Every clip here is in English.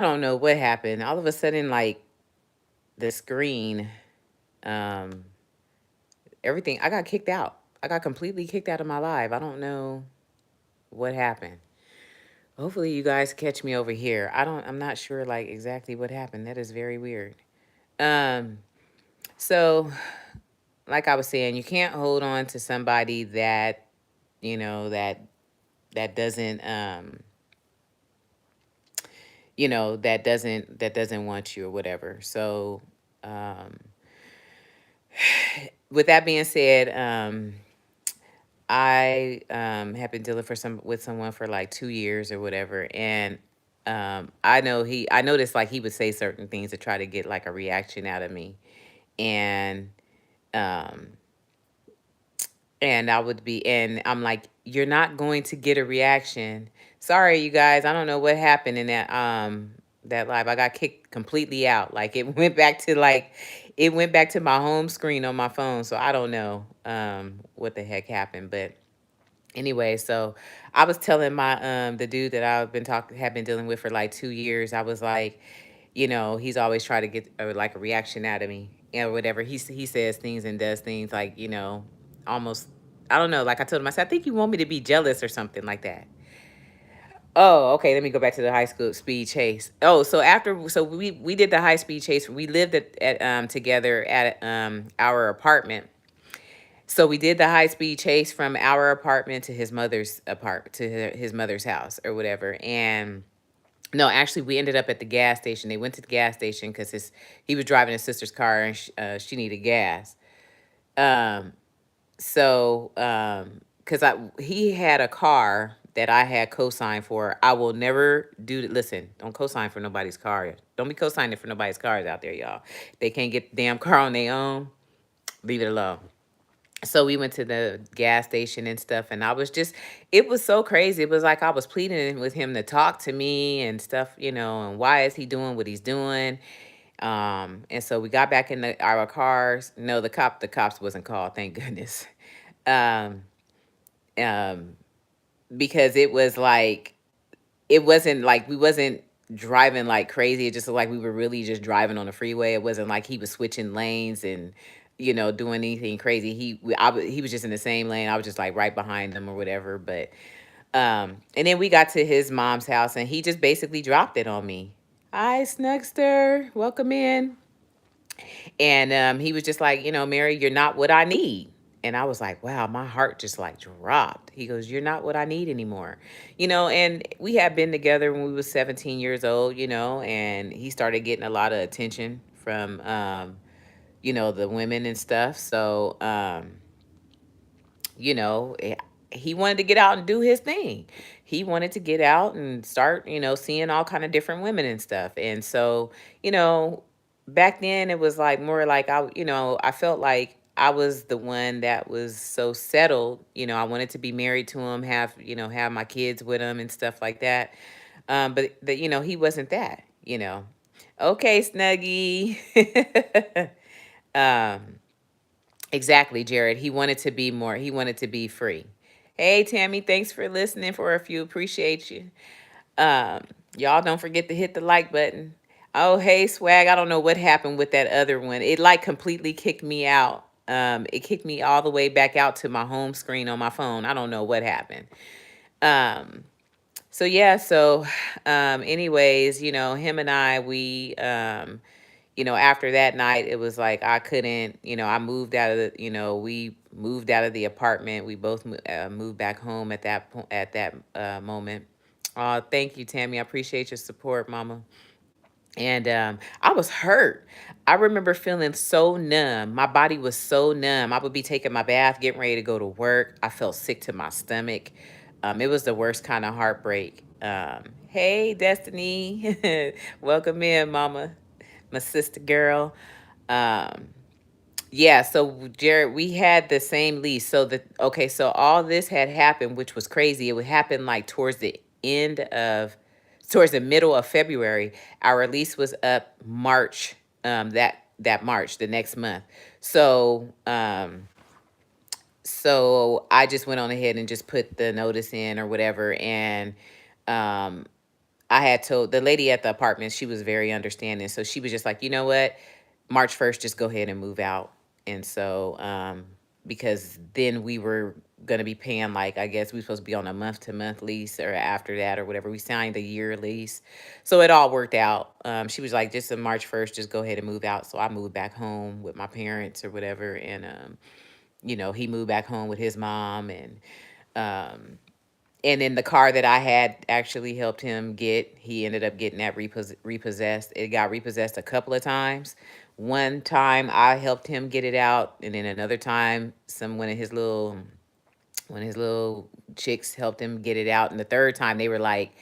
don't know what happened. All of a sudden, like the screen, um, everything, I got kicked out. I got completely kicked out of my live. I don't know what happened. Hopefully you guys catch me over here. I'm not sure like exactly what happened. That is very weird. Um, so like I was saying, you can't hold on to somebody that, you know, that doesn't that doesn't want you or whatever. So um with that being said, I have been dealing for some with someone for like 2 years or whatever, and I noticed like he would say certain things to try to get like a reaction out of me, and um, and I would be, and I'm like, you're not going to get a reaction. Sorry, you guys, I don't know what happened in that live. I got kicked completely out. Like it went back to my home screen on my phone. So I don't know what the heck happened, but anyway, so I was telling my the dude that I've been talking have been dealing with for like 2 years. I was like, he's always trying to get like a reaction out of me and whatever. He says things and does things like almost, I don't know. Like I told him, I said, I think you want me to be jealous or something like that. Oh, okay. Let me go back to the high school speed chase. Oh, so we did the high speed chase. We lived at together at our apartment. So we did the high speed chase from our apartment to his mother's apartment to his mother's house or whatever. And no, actually, we ended up at the gas station. They went to the gas station because he was driving his sister's car and she needed gas. Um, because he had a car that I had co-signed for. I will never listen, don't co-sign for nobody's car. Don't be co-signing for nobody's cars out there, y'all. They can't get the damn car on their own. Leave it alone. So we went to the gas station and stuff, and it was so crazy. It was like I was pleading with him to talk to me and stuff, and why is he doing what he's doing? And so we got back in our cars. No, the cops wasn't called, thank goodness. Um, um, because it wasn't like we wasn't driving like crazy. It just looked like we were really just driving on the freeway. It wasn't like he was switching lanes and doing anything crazy. He was just in the same lane. I was just like right behind him or whatever. But and then we got to his mom's house and he just basically dropped it on me. Hi, Snugster, welcome in. And he was just like, Mary, you're not what I need. And I was like, wow, my heart just like dropped. He goes, you're not what I need anymore. And we had been together when we was 17 years old, and he started getting a lot of attention from, the women and stuff. So, you know, eh, he wanted to get out and do his thing. He wanted to get out and start, seeing all kind of different women and stuff. And so, you know, back then it was like more like I felt like I was the one that was so settled. I wanted to be married to him, have my kids with him and stuff like that. But he wasn't that. Okay, Snuggie. um, Exactly, Jared. He wanted to be free. Hey, Tammy, thanks for listening for a few. Appreciate you. Um, y'all don't forget to hit the like button. Oh, hey, Swag. I don't know what happened with that other one. It like completely kicked me out. It kicked me all the way back out to my home screen on my phone. I don't know what happened. Um, so yeah, anyways, him and I, after that night, it was like I couldn't, I moved out of we moved out of the apartment. We both moved back home at that moment. Oh, thank you, Tammy. I appreciate your support, Mama. And I was hurt. I remember feeling so numb. My body was so numb. I would be taking my bath, getting ready to go to work. I felt sick to my stomach. It was the worst kind of heartbreak. Hey, Destiny. Welcome in, Mama, my sister girl. Um, yeah, so Jared, we had the same lease. So all this had happened, which was crazy. It would happen like towards the middle of February. Our lease was up March, that March, the next month. So so I just went on ahead and just put the notice in or whatever, and um I had told the lady at the apartment, she was very understanding. So she was just like, you know what? March 1st, just go ahead and move out. And so, because then we were going to be paying, like, I guess we were supposed to be on a month to month lease or after that or whatever. We signed a year lease. So it all worked out. She was like, just on March 1st, just go ahead and move out. So I moved back home with my parents or whatever. And, he moved back home with his mom. Um, and then the car that I had actually helped him get, he ended up getting that repossessed. It got repossessed a couple of times. One time I helped him get it out, and then another time one of his little chicks helped him get it out. And the third time they were like,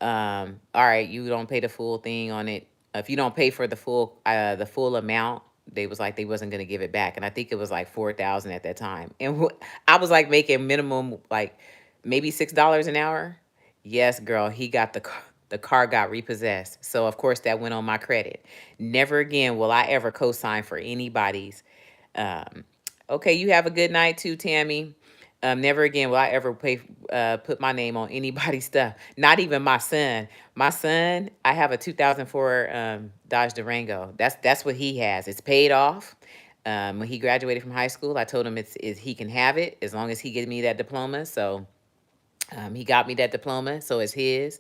all right, you don't pay the full thing on it. If you don't pay for the full amount, they was like they wasn't gonna give it back, and I think it was like 4,000 at that time. And I was like making minimum like maybe $6 an hour. Yes, girl, he got the car got repossessed, so of course that went on my credit. Never again will I ever co-sign for anybody's. Um, okay, you have a good night too, Tammy. Never again will I ever put my name on anybody's stuff. Not even my son. My son, I have a 2004 Dodge Durango. That's what he has. It's paid off. When he graduated from high school, I told him it's he can have it as long as he gives me that diploma. So he got me that diploma, so it's his.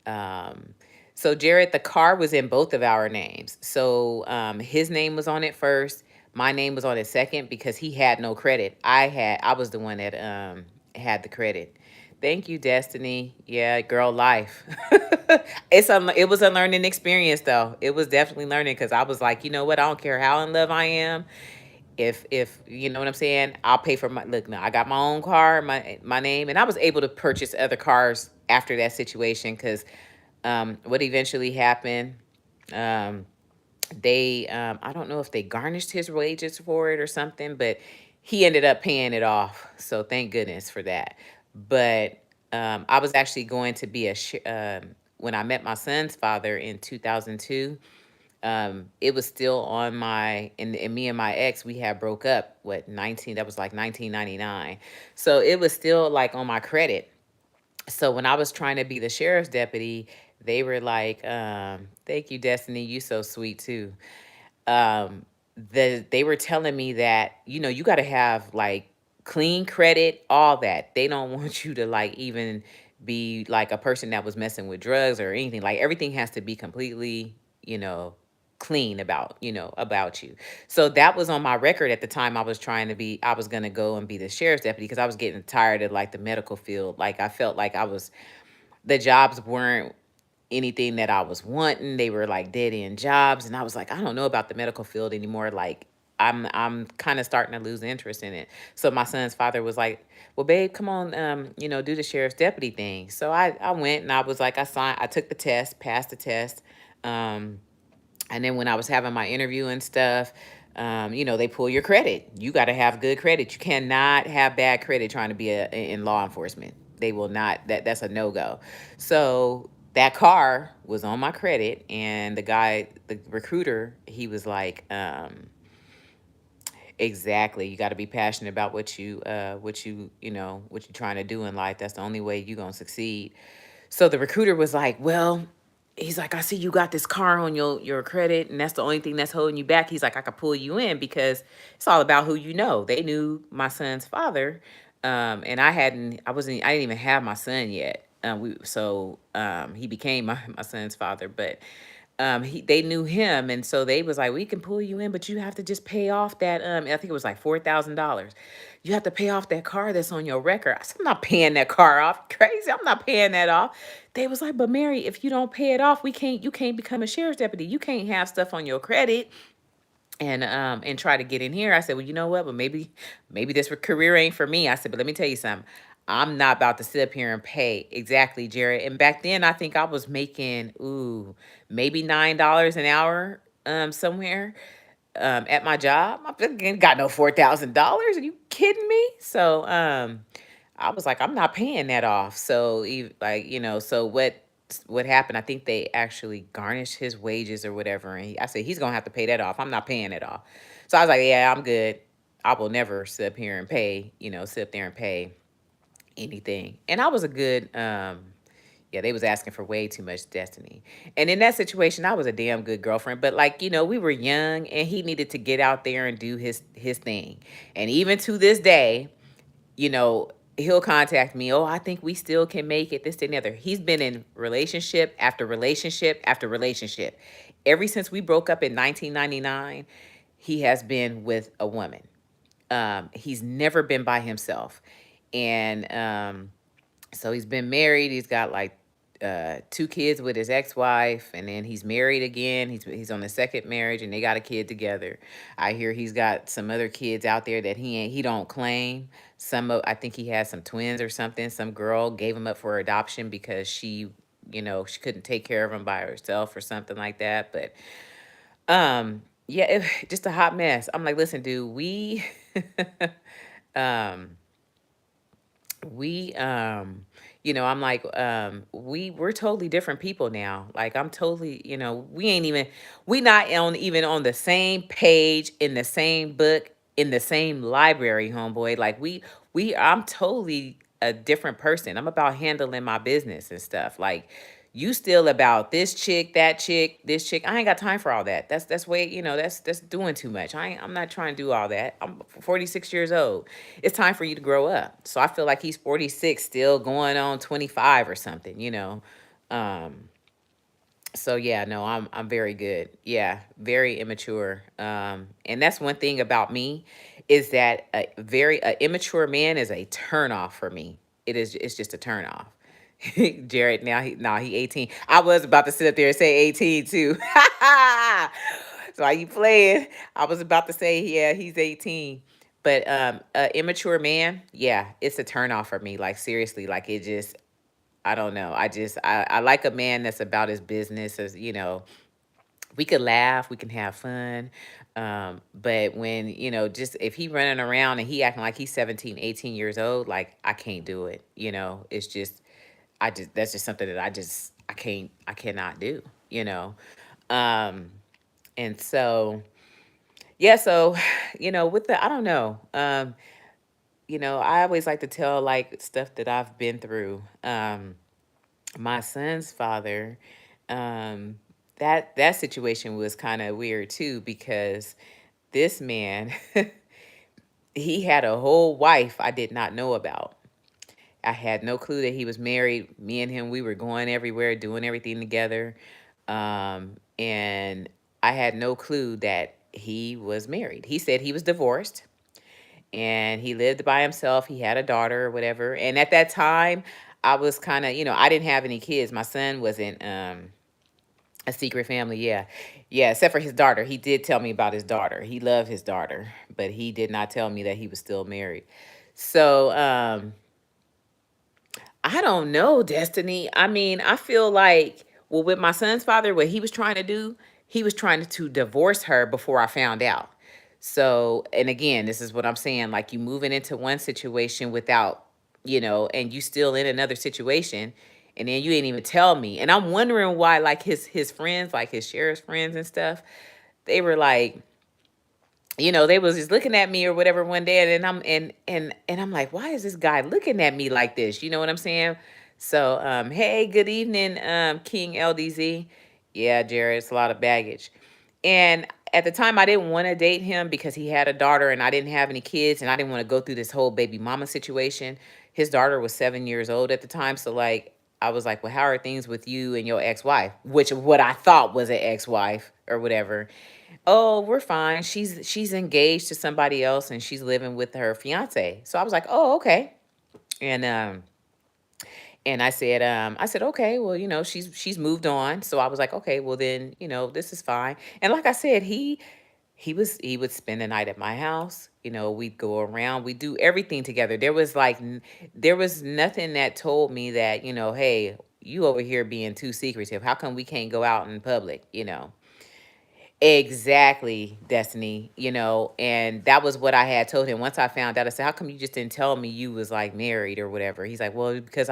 Um, so Jared, the car was in both of our names. So his name was on it first. My name was on it second because he had no credit. I was the one that had the credit. Thank you, Destiny. Yeah, girl, life. It was a learning experience though. It was definitely learning because I was like, you know what? I don't care how in love I am. If you know what I'm saying, I'll pay for my look now. I got my own car, my name, and I was able to purchase other cars after that situation because what eventually happened, um, they I don't know if they garnished his wages for it or something, but he ended up paying it off. So thank goodness for that. But I was actually going to be when I met my son's father in 2002. It was still on and me and my ex, we had broke up, that was like 1999. So it was still like on my credit. So when I was trying to be the sheriff's deputy, they were like, thank you, Destiny, you so sweet too. Um, they were telling me that, you got to have like clean credit, all that. They don't want you to like even be like a person that was messing with drugs or anything. Like everything has to be completely, you know, clean about you. So that was on my record at the time. I was going to go and be the sheriff's deputy because I was getting tired of like the medical field. Like I felt like the jobs weren't anything that I was wanting. They were like dead end jobs, and I was like, I don't know about the medical field anymore. Like I'm kind of starting to lose interest in it. So my son's father was like, "Well, babe, come on, do the sheriff's deputy thing." So I went and I was like, I took the test, passed the test. Um, and then when I was having my interview and stuff, they pull your credit. You got to have good credit. You cannot have bad credit trying to be in law enforcement. They will not. That's a no go. So that car was on my credit, and the recruiter, he was like, exactly. You got to be passionate about what you trying to do in life. That's the only way you gonna succeed. So the recruiter was like, well, he's like, I see you got this car on your credit, and that's the only thing that's holding you back. He's like, I could pull you in because it's all about who you know. They knew my son's father, and I didn't even have my son yet. He became my son's father, but they knew him, and so they was like, we can pull you in, but you have to just pay off that. I think it was like $4,000. You have to pay off that car that's on your record. I said, I'm not paying that car off. Crazy, I'm not paying that off. They was like, but Mary, if you don't pay it off, you can't become a sheriff's deputy. You can't have stuff on your credit and try to get in here. I said, well, you know what? But maybe this career ain't for me. I said, but let me tell you something. I'm not about to sit up here and pay exactly, Jared. And back then, I think I was making maybe $9 an hour somewhere at my job. I got no $4,000. Are you kidding me? So I was like, I'm not paying that off. So so what happened? I think they actually garnished his wages or whatever, and I said he's gonna have to pay that off. I'm not paying it off. So I was like, yeah, I'm good. I will never sit up here and pay, sit up there and pay anything. And I was a good Yeah, they was asking for way too much, Destiny. And in that situation, I was a damn good girlfriend. But like, we were young and he needed to get out there and do his thing. And even to this day, he'll contact me. Oh, I think we still can make it, this, that, and the other. He's been in relationship after relationship after relationship. Ever since we broke up in 1999, he has been with a woman. He's never been by himself. And so he's been married. He's got like two kids with his ex-wife, and then he's married again. He's on the second marriage, and they got a kid together. I hear he's got some other kids out there that he don't claim. I think he has some twins or something. Some girl gave him up for adoption because she couldn't take care of him by herself or something like that. But yeah, just a hot mess. I'm like, listen, dude, um we I'm like, we're totally different people now. Like, I'm totally, we not on even on the same page, in the same book, in the same library, homeboy. Like, I'm totally a different person. I'm about handling my business and stuff. Like, you still about this chick, that chick, this chick. I ain't got time for all that. That's way, that's doing too much. I'm not trying to do all that. I'm 46 years old. It's time for you to grow up. So I feel like he's 46, still going on 25 or something. Um, so yeah, no, I'm very good. Yeah, very immature. And that's one thing about me, is that a immature man is a turn off for me. It's just a turn off. Jared, he 18. I was about to sit up there and say 18 too. So are you playing? I was about to say, yeah, he's 18. But a immature man, yeah, it's a turn off for me. Like, seriously, like, it just, I don't know. I like a man that's about his business. As we could laugh, we can have fun. But when, just if he running around and he acting like he's 17, 18 years old, like, I can't do it. It's just, that's just something that I cannot do, you know? Um, and so, yeah, so, with I don't know. I always like to tell like stuff that I've been through. My son's father, um, that situation was kind of weird too, because this man, he had a whole wife I did not know about. I had no clue that he was married. Me and him, we were going everywhere, doing everything together. And I had no clue that he was married. He said he was divorced and he lived by himself. He had a daughter or whatever. And at that time, I was kind of, I didn't have any kids. My son wasn't a secret family. Yeah. Yeah, except for his daughter. He did tell me about his daughter. He loved his daughter, but he did not tell me that he was still married. So, I don't know, Destiny. I mean, I feel like, well, with my son's father, what he was trying to do, he was trying to divorce her before I found out. So, and again, this is what I'm saying. Like, you moving into one situation without, and you still in another situation, and then you ain't even tell me. And I'm wondering why, like, his friends, like his sheriff's friends and stuff, they were like, they was just looking at me or whatever one day, and I'm like, why is this guy looking at me like this? You know what I'm saying? So, hey, good evening, King LDZ. Yeah, Jared, it's a lot of baggage. And at the time, I didn't want to date him because he had a daughter and I didn't have any kids, and I didn't want to go through this whole baby mama situation. His daughter was 7 years old at the time, so like, I was like, well, how are things with you and your ex-wife? Which what I thought was an ex-wife or whatever. Oh, we're fine. She's engaged to somebody else and she's living with her fiance. So I was like, oh, okay. And I said, okay, well, she's moved on. So I was like, okay, well then, this is fine. And like I said, he would spend the night at my house. We'd go around, we do everything together. There was nothing that told me that, hey, you over here being too secretive. How come we can't go out in public? Exactly, Destiny, and that was what I had told him. Once I found out, I said, how come you just didn't tell me you was like married or whatever? He's like, well, because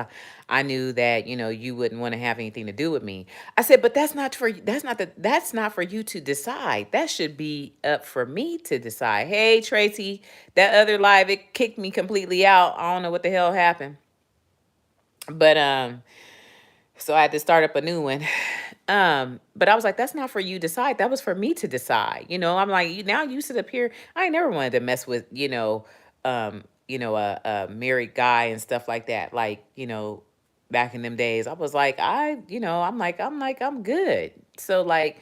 I knew that, you wouldn't want to have anything to do with me. I said, but that's not for you to decide. That should be up for me to decide. Hey, Tracy, that other live, it kicked me completely out. I don't know what the hell happened. But So I had to start up a new one. But I was like, that's not for you to decide. That was for me to decide. I'm like, now you sit up here. I ain't never wanted to mess with, a married guy and stuff like that. Like, back in them days, I was like, I'm good. So like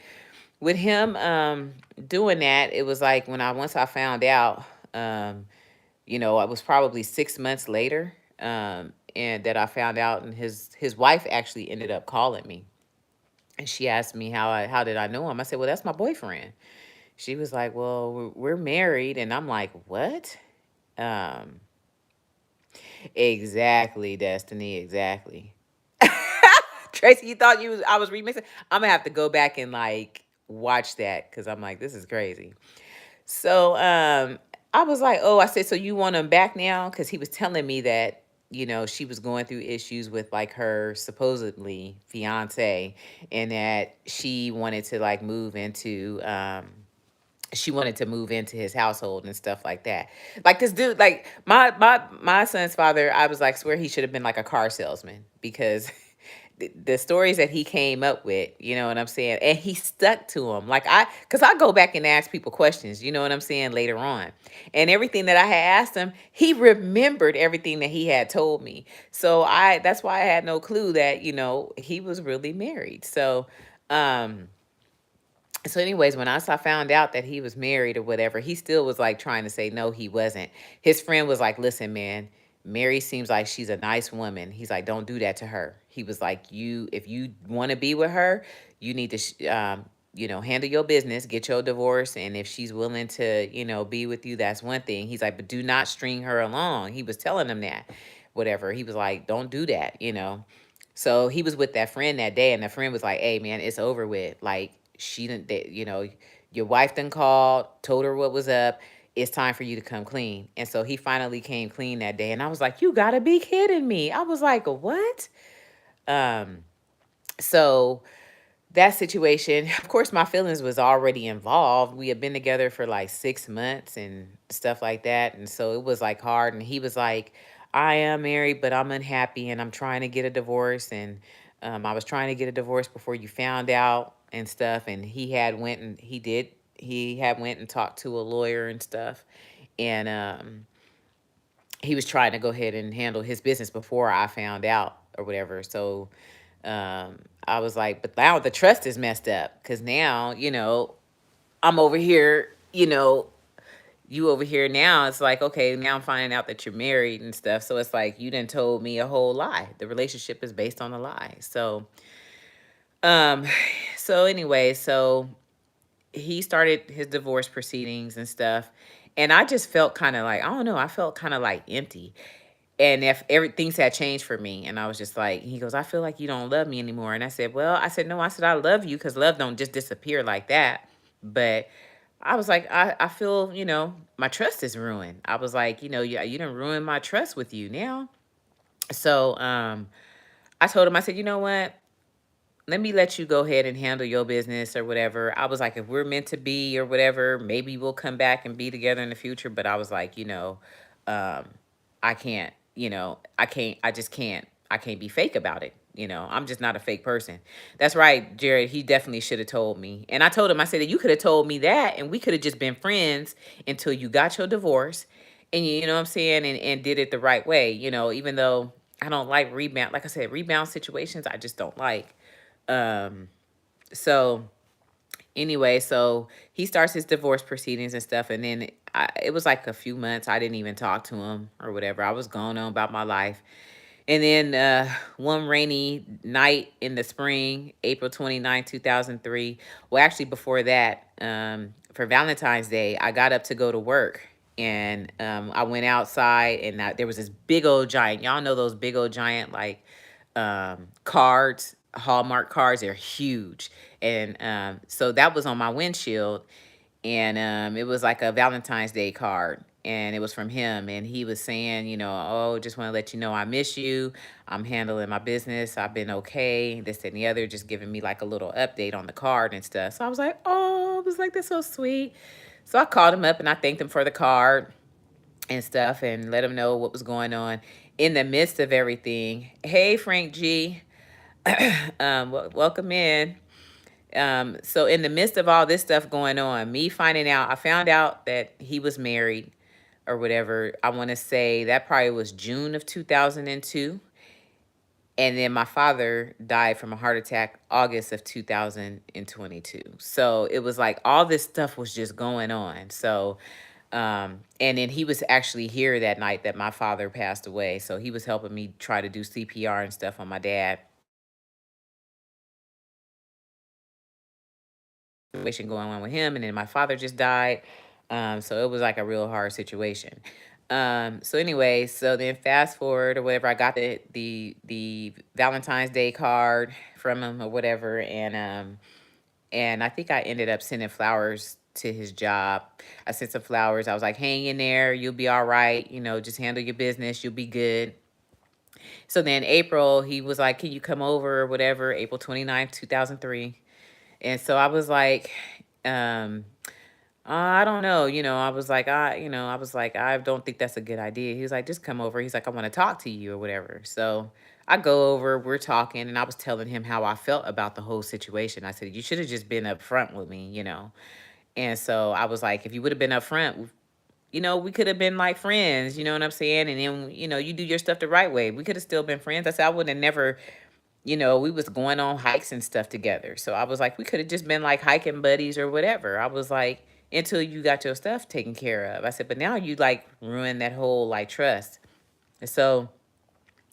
with him doing that, it was like once I found out, um, it was probably 6 months later, and that I found out, and his wife actually ended up calling me, and she asked me how did I know him. I said, well, that's my boyfriend. She was like, well, we're married, and I'm like, what? Um, exactly, Destiny, exactly. Tracy, you thought I was remixing? I'm gonna have to go back and like watch that because I'm like, this is crazy. So I was like, oh, I said, so you want him back now? Because he was telling me that, she was going through issues with like her supposedly fiance, and that she wanted to move into his household and stuff like that. Like this dude, like my son's father, I was like, swear he should have been like a car salesman because the stories that he came up with, you know what I'm saying? And he stuck to them. Cause I go back and ask people questions, you know what I'm saying, later on. And everything that I had asked him, he remembered everything that he had told me. So that's why I had no clue that, he was really married. Um, so anyways, when I found out that he was married or whatever, he still was like trying to say no, he wasn't. His friend was like, listen, man, Mary seems like she's a nice woman. He's like, don't do that to her. He was like, if you want to be with her, you need to handle your business, get your divorce, and if she's willing to be with you, that's one thing. He's like, but do not string her along. He was telling him that, whatever. He was like, don't do that. So he was with that friend that day, and the friend was like, hey, man, it's over with. Like, she didn't, your wife done called, told her what was up. It's time for you to come clean. And so he finally came clean that day. And I was like, you gotta be kidding me. I was like, what? Um, so that situation, of course, my feelings was already involved. We had been together for like 6 months and stuff like that. And so it was like hard. And he was like, I am married, but I'm unhappy and I'm trying to get a divorce. And I was trying to get a divorce before you found out and stuff. And he had went and talked to a lawyer and stuff. And he was trying to go ahead and handle his business before I found out or whatever. So I was like, but now the trust is messed up because now, I'm over here, you over here now. It's like, okay, now I'm finding out that you're married and stuff. So it's like, you done told me a whole lie. The relationship is based on a lie. Um, so anyway, so he started his divorce proceedings and stuff. And I just felt kind of like, I don't know, I felt kind of like empty. And if everything's had changed for me, and I was just like, he goes, I feel like you don't love me anymore. And I said, well, no, I said, I love you because love don't just disappear like that. But I was like, I feel, my trust is ruined. I was like, you didn't ruin my trust with you now. So I told him, I said, you know what? Let me let you go ahead and handle your business or whatever. I was like, if we're meant to be or whatever, maybe we'll come back and be together in the future. But I was like, um, I can't, I just can't, I can't be fake about it. I'm just not a fake person. That's right, Jared. He definitely should have told me. And I told him, I said that you could have told me that and we could have just been friends until you got your divorce and you know what I'm saying? And did it the right way, even though I don't like rebound. Like I said, rebound situations, I just don't like. Um, so anyway, so he starts his divorce proceedings and stuff. And then it was like a few months. I didn't even talk to him or whatever. I was going on about my life. And then one rainy night in the spring, April 2003. Well, actually, before that, for Valentine's Day, I got up to go to work. And I went outside, and there was this big old giant. Y'all know those big old giant, like, cards, Hallmark cards. They're huge. And so that was on my windshield. And it was like a Valentine's Day card, and it was from him, and he was saying, oh, just want to let you know I miss you. I'm handling my business. I've been okay, this and the other, just giving me like a little update on the card and stuff. So I was like, oh, I was like, that's so sweet. So I called him up and I thanked him for the card and stuff and let him know what was going on. In the midst of everything, hey, Frank G, Welcome in. So in the midst of all this stuff going on, me finding out, I found out that he was married or whatever. I want to say that probably was June of 2002. And then my father died from a heart attack August of 2022. So it was like all this stuff was just going on. So and then he was actually here that night that my father passed away. So he was helping me try to do CPR and stuff on my dad. Situation going on with him, and then my father just died. So it was like a real hard situation. So anyway, so then fast forward or whatever, I got the Valentine's Day card from him or whatever, and I think I ended up sending flowers to his job. I sent some flowers. I was like, hang in there, you'll be all right, just handle your business, you'll be good. So then April, he was like, can you come over or whatever, April 29th, 2003. And so I was like, um, I don't know, I was like, I don't think that's a good idea. He was like, just come over. He's like, I want to talk to you or whatever. So I go over, we're talking, and I was telling him how I felt about the whole situation. I said, you should have just been upfront with me. And so I was like, if you would have been upfront, we could have been like friends, you know what I'm saying? And then, you do your stuff the right way. We could have still been friends. I said, I would have never, we was going on hikes and stuff together. So I was like, we could have just been like hiking buddies or whatever. I was like, until you got your stuff taken care of. I said, but now you like ruin that whole like trust. And so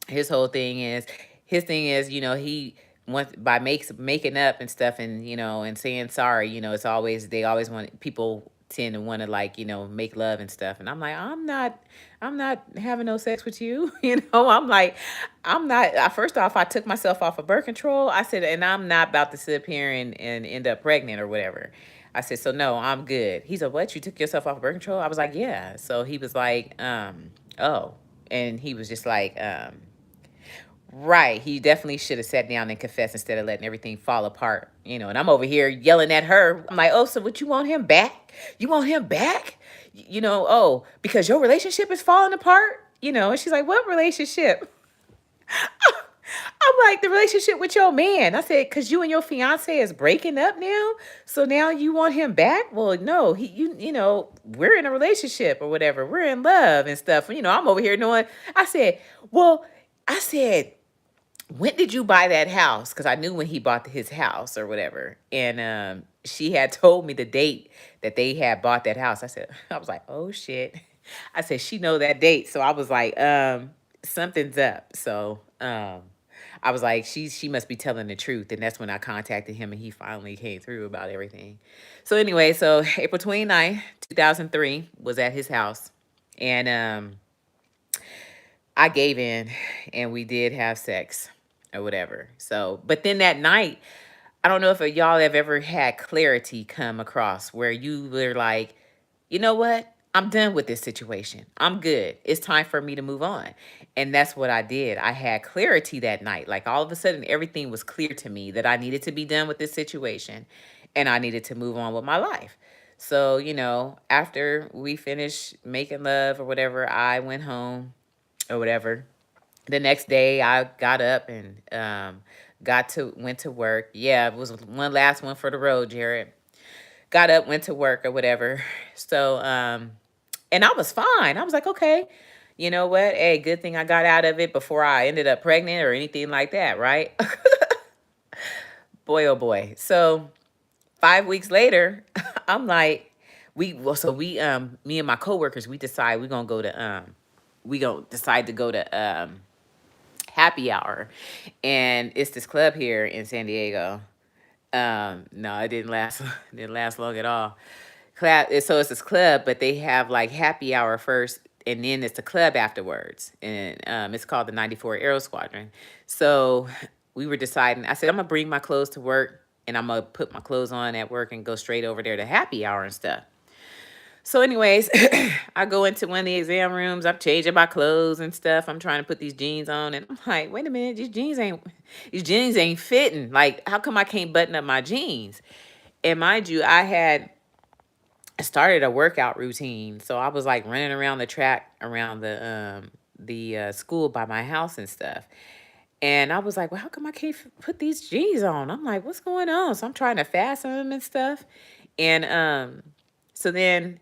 his whole thing is, he wants by making up and stuff and and saying sorry, it's always they always want people tend to want to like make love and stuff, and I'm like, I'm not having no sex with you. I'm like, I'm not. First off, I took myself off of birth control. I said, and I'm not about to sit up here and end up pregnant or whatever. I said, so no, I'm good. He said, what, you took yourself off of birth control? I was like, yeah. So he was like, oh. And he was just like, right. He definitely should have sat down and confessed instead of letting everything fall apart. And I'm over here yelling at her. I'm like, oh, so what, you want him back? You want him back? Oh, because your relationship is falling apart? And she's like, what relationship? I'm like, the relationship with your man. I said, because you and your fiance is breaking up now. So now you want him back? Well, no, we're in a relationship or whatever. We're in love and stuff. I'm over here knowing. I said, well, I said, when did you buy that house? Because I knew when he bought his house or whatever. And she had told me the date that they had bought that house. I was like, oh shit. I said, she know that date. So I was like, something's up. So I was like, she must be telling the truth. And that's when I contacted him and he finally came through about everything. So anyway, so April 29th, 2003 was at his house. And I gave in and we did have sex or whatever. So, but then that night, I don't know if y'all have ever had clarity come across where you were like, you know what? I'm done with this situation. I'm good. It's time for me to move on. And that's what I did. I had clarity that night. Like all of a sudden, everything was clear to me that I needed to be done with this situation and I needed to move on with my life. So, after we finished making love or whatever, I went home or whatever. The next day I got up and went to work. Yeah, it was one last one for the road, Jared. Got up, went to work or whatever. So and I was fine. I was like, okay, you know what? Hey, good thing I got out of it before I ended up pregnant or anything like that, right? Boy, oh boy. So 5 weeks later, I'm like, me and my coworkers, we decide we gonna decide to go to happy hour, and it's this club here in San Diego. No, it didn't last. Didn't last long at all. So it's this club, but they have like happy hour first, and then it's the club afterwards, and it's called the 94 Aero Squadron. So we were deciding. I said, I'm gonna bring my clothes to work, and I'm gonna put my clothes on at work and go straight over there to happy hour and stuff. So, anyways, I go into one of the exam rooms. I'm changing my clothes and stuff. I'm trying to put these jeans on, and I'm like, wait a minute, these jeans ain't fitting. Like, how come I can't button up my jeans? And mind you, I started a workout routine, so I was like running around the track around the school by my house and stuff. And I was like, well, how come I can't put these jeans on? I'm like, what's going on? So I'm trying to fasten them and stuff. And so then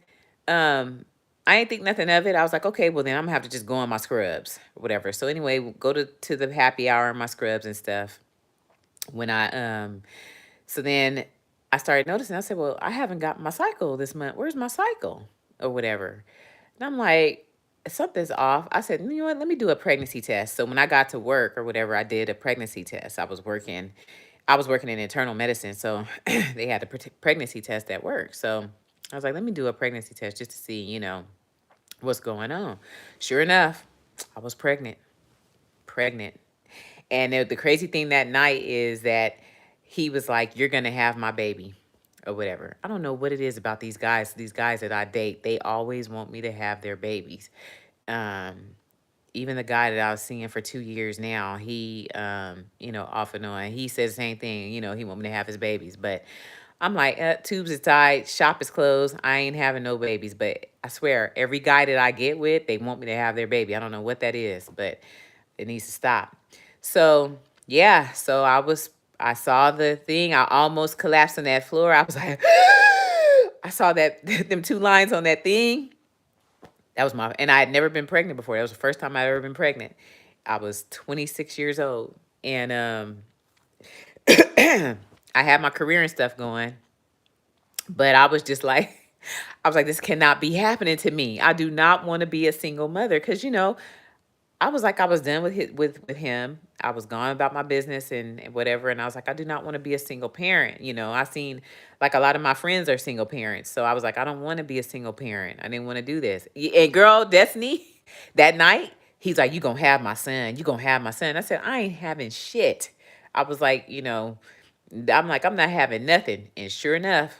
um I ain't think nothing of it. I was like, okay, well then I'm gonna have to just go on my scrubs or whatever. So anyway, go to the happy hour in my scrubs and stuff. When I so then I started noticing, I said, well, I haven't got my cycle this month. Where's my cycle? Or whatever. And I'm like, something's off. I said, you know what? Let me do a pregnancy test. So when I got to work or whatever, I did a pregnancy test. I was working in internal medicine, so they had a pregnancy test at work. So I was like, let me do a pregnancy test just to see, what's going on. Sure enough, I was pregnant. And the crazy thing that night is that he was like, you're going to have my baby or whatever. I don't know what it is about these guys. These guys that I date, they always want me to have their babies. Um, Even the guy that I was seeing for 2 years now, he, off and on, he says the same thing. He want me to have his babies. But I'm like, tubes is tied, shop is closed. I ain't having no babies. But I swear, every guy that I get with, they want me to have their baby. I don't know what that is, but it needs to stop. So yeah, I saw the thing. I almost collapsed on that floor. I was like, I saw that them two lines on that thing. That was and I had never been pregnant before. That was the first time I'd ever been pregnant. I was 26 years old. And I had my career and stuff going. But I was just like, I was like, this cannot be happening to me. I do not want to be a single mother. Cause I was like, I was done with him. I was gone about my business and whatever. And I was like, I do not want to be a single parent. I seen like a lot of my friends are single parents. So I was like, I don't want to be a single parent. I didn't want to do this. And girl, Destiny, that night, he's like, you gonna have my son. You gonna have my son. I said, I ain't having shit. I was like, I'm like, I'm not having nothing. And sure enough,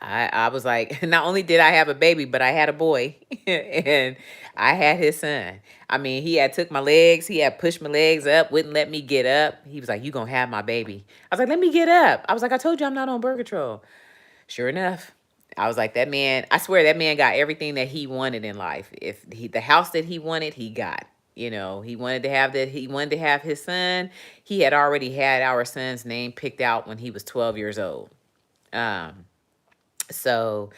I was like, not only did I have a baby, but I had a boy and I had his son. I mean, he had took my legs, he had pushed my legs up, wouldn't let me get up. He was like, you gonna have my baby. I was like, let me get up. I was like, I told you I'm not on birth control. Sure enough, I was like, that man, I swear that man got everything that he wanted in life. If the house that he wanted, he got. He wanted to have he wanted to have his son. He had already had our son's name picked out when he was 12 years old. Um, so,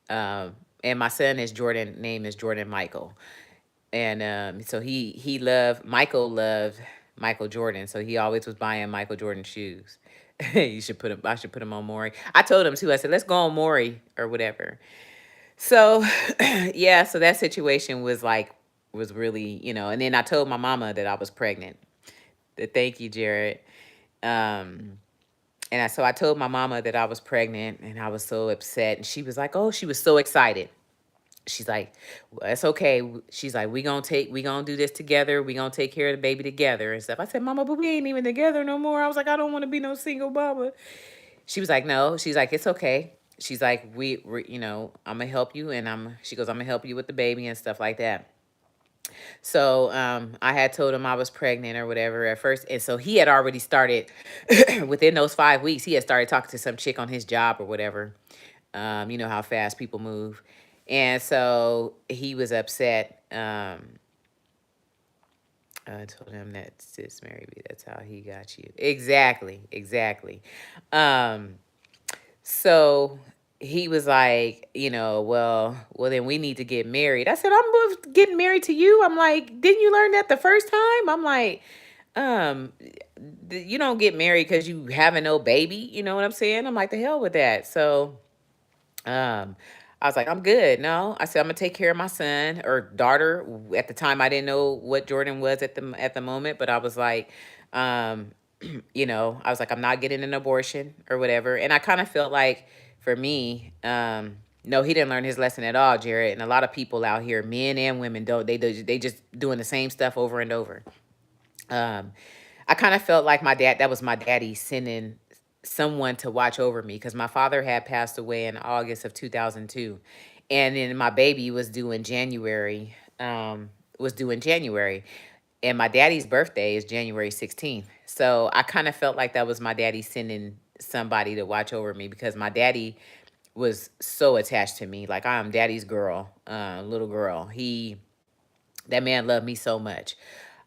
and my son is Jordan, name is Jordan Michael. And so Michael loved Michael Jordan. So he always was buying Michael Jordan shoes. I should put him on Maury. I told him too, I said, let's go on Maury or whatever. So yeah, so that situation was really, and then I told my mama that I was pregnant. Thank you, Jared. Um, so I told my mama that I was pregnant and I was so upset. And she was like, oh, she was so excited. She's like, well, it's okay. She's like, we gonna do this together. We gonna take care of the baby together and stuff. I said, Mama, but we ain't even together no more. I was like, I don't want to be no single mama. She was like, no. She's like, it's okay. She's like, we I'm gonna help you. And she goes, I'm gonna help you with the baby and stuff like that. So I had told him I was pregnant or whatever at first. And so he had already started, within those 5 weeks, he had started talking to some chick on his job or whatever. You know how fast people move. And so he was upset. I told him that sis Mary B, that's how he got you. Exactly, exactly. Um, so he was like, well, then we need to get married. I said, getting married to you. I'm like, didn't you learn that the first time? I'm like, um, you don't get married because you having no baby. You know what I'm saying? I'm like, the hell with that. So, um, I was like, I'm good. No, I said, I'm gonna take care of my son or daughter. At the time, I didn't know what Jordan was at the moment, but I was like, um, I was like, I'm not getting an abortion or whatever. And I kind of felt like for me, no, he didn't learn his lesson at all, Jared. And a lot of people out here, men and women, don't they just doing the same stuff over and over. Um, I kind of felt like that was my daddy sending someone to watch over me because my father had passed away in August of 2002. And then my baby was due in January. And my daddy's birthday is January 16th. So I kind of felt like that was my daddy sending somebody to watch over me because my daddy was so attached to me. Like, I'm daddy's girl, little girl. That man loved me so much.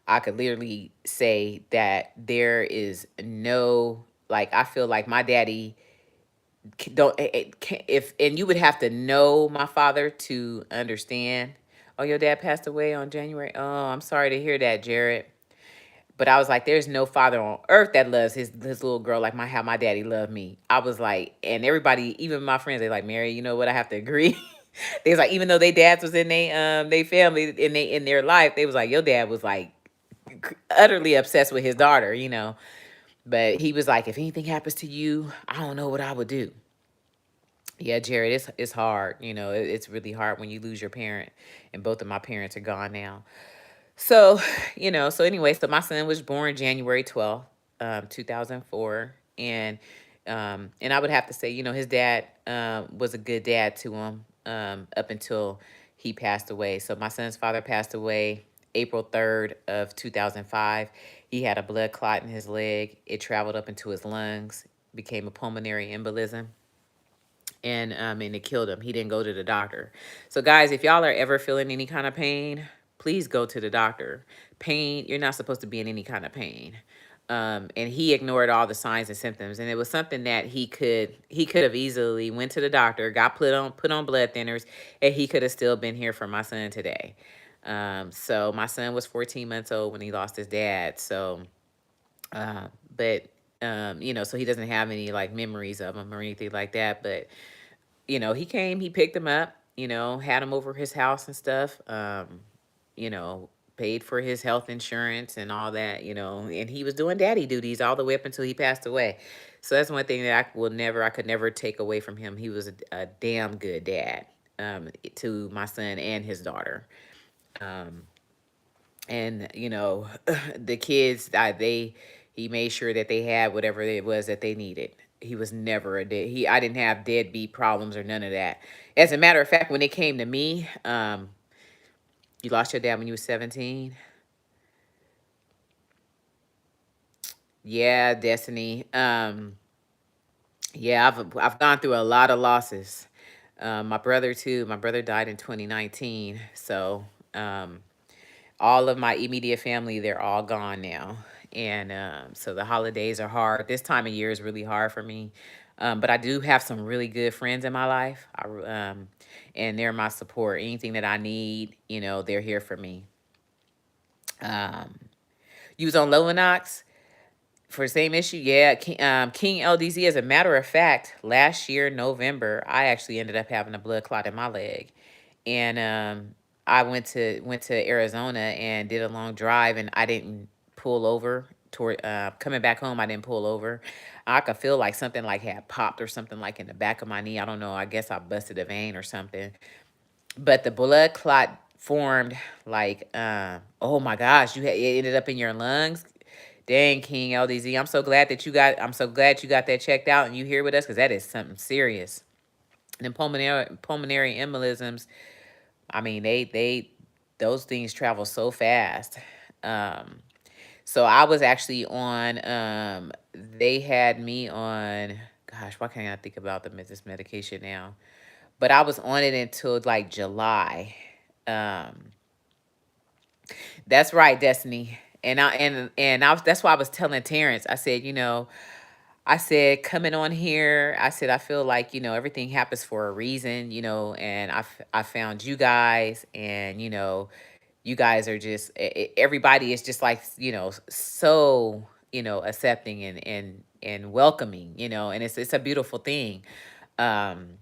I could literally say that there is no, like, I feel like my daddy don't, if, and you would have to know my father to understand. Oh, your dad passed away on January. Oh, I'm sorry to hear that, Jared. But I was like, there's no father on earth that loves his little girl like how my daddy loved me. I was like, and everybody, even my friends, they like, Mary, you know what? I have to agree. They was like, even though they dads was in they family in their life, they was like, your dad was like utterly obsessed with his daughter, you know. But he was like, if anything happens to you, I don't know what I would do. Yeah, Jared, it's hard. You know, it's really hard when you lose your parent, and both of my parents are gone now. So, you know, so anyway, so my son was born January 12th, 2004. And I would have to say, you know, his dad was a good dad to him up until he passed away. So my son's father passed away April 3rd of 2005. He had a blood clot in his leg. It traveled up into his lungs, became a pulmonary embolism, and it killed him. He didn't go to the doctor. So guys, if y'all are ever feeling any kind of pain, please go to the doctor. Pain, you're not supposed to be in any kind of pain. And he ignored all the signs and symptoms, and it was something that he could have easily went to the doctor, got put on blood thinners, and he could have still been here for my son today. So my son was 14 months old when he lost his dad. So uh, but you know, so he doesn't have any like memories of him or anything like that. But you know, he came, he picked him up, you know, had him over his house and stuff, you know, paid for his health insurance and all that, you know, and he was doing daddy duties all the way up until he passed away. So that's one thing that I could never take away from him. He was a damn good dad to my son and his daughter. Um, and, you know, the kids, he made sure that they had whatever it was that they needed. He was never I didn't have deadbeat problems or none of that. As a matter of fact, when it came to me, you lost your dad when you were 17. Yeah, Destiny. Yeah, I've gone through a lot of losses. My brother too. My brother died in 2019. So, all of my immediate family, they're all gone now. And so the holidays are hard. This time of year is really hard for me. But I do have some really good friends in my life. And they're my support. Anything that I need, you know, they're here for me. Um, you was on Lovenox for the same issue? Yeah, King LDZ. As a matter of fact, last year, November, I actually ended up having a blood clot in my leg. And I went to Arizona and did a long drive, and I didn't pull over toward coming back home. I didn't pull over. I could feel like something like had popped or something like in the back of my knee. I don't know. I guess I busted a vein or something. But the blood clot formed like, oh my gosh, it ended up in your lungs. Dang, King LDZ. I'm so glad you got that checked out and you here with us, because that is something serious. And then pulmonary embolisms, I mean, those things travel so fast. Um, so I was actually on, they had me on, gosh, why can't I think about this medication now? But I was on it until like July. Um, that's right, Destiny. That's why I was telling Terrence. I said, you know, I said, coming on here, I said, I feel like, you know, everything happens for a reason, you know, and I found you guys, and, you know, you guys are just, everybody is just like, you know, so, you know, accepting and welcoming, you know, and it's a beautiful thing. Um,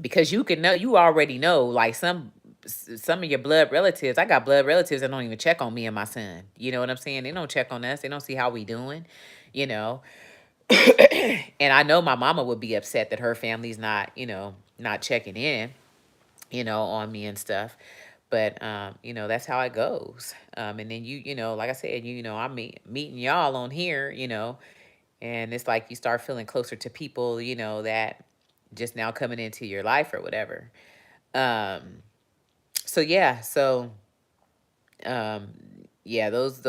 because you already know, like some of your blood relatives, I got blood relatives that don't even check on me and my son. You know what I'm saying? They don't check on us. They don't see how we doing, you know. And I know my mama would be upset that her family's not, you know, not checking in, you know, on me and stuff. But you know, that's how it goes. And then you know, like I said, you know, I'm meeting y'all on here, you know, and it's like you start feeling closer to people, you know, that just now coming into your life or whatever. Um, so yeah, so um, yeah, those